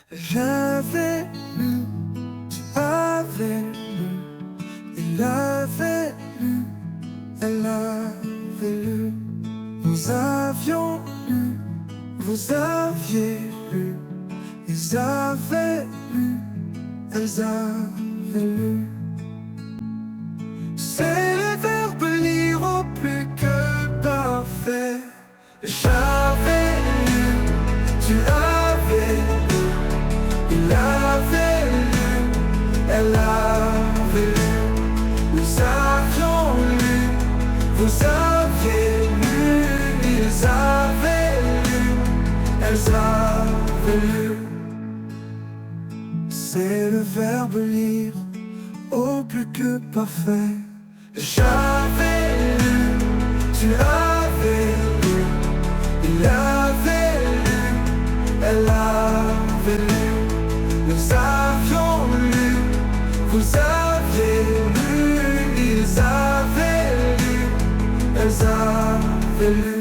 J'avais lu, tu avais lu, il avait lu, elle avait lu. Nous avions lu, vous aviez lu, ils avaient lu, elles avaient lu. C'est le verbe lire au plus que parfait. J'avais lu, tu avais lu, il avait lu, elle avait lu. Nous avions lu, vous aviez lu, ils avaient lu, elles avaient lu. C'est le verbe lire au plus que parfait. J'avais lu, tu avais lu, il avait lu, elle avait lu. Nous avions lu, vous aviez lu, ils avaient lu, elles avaient lu.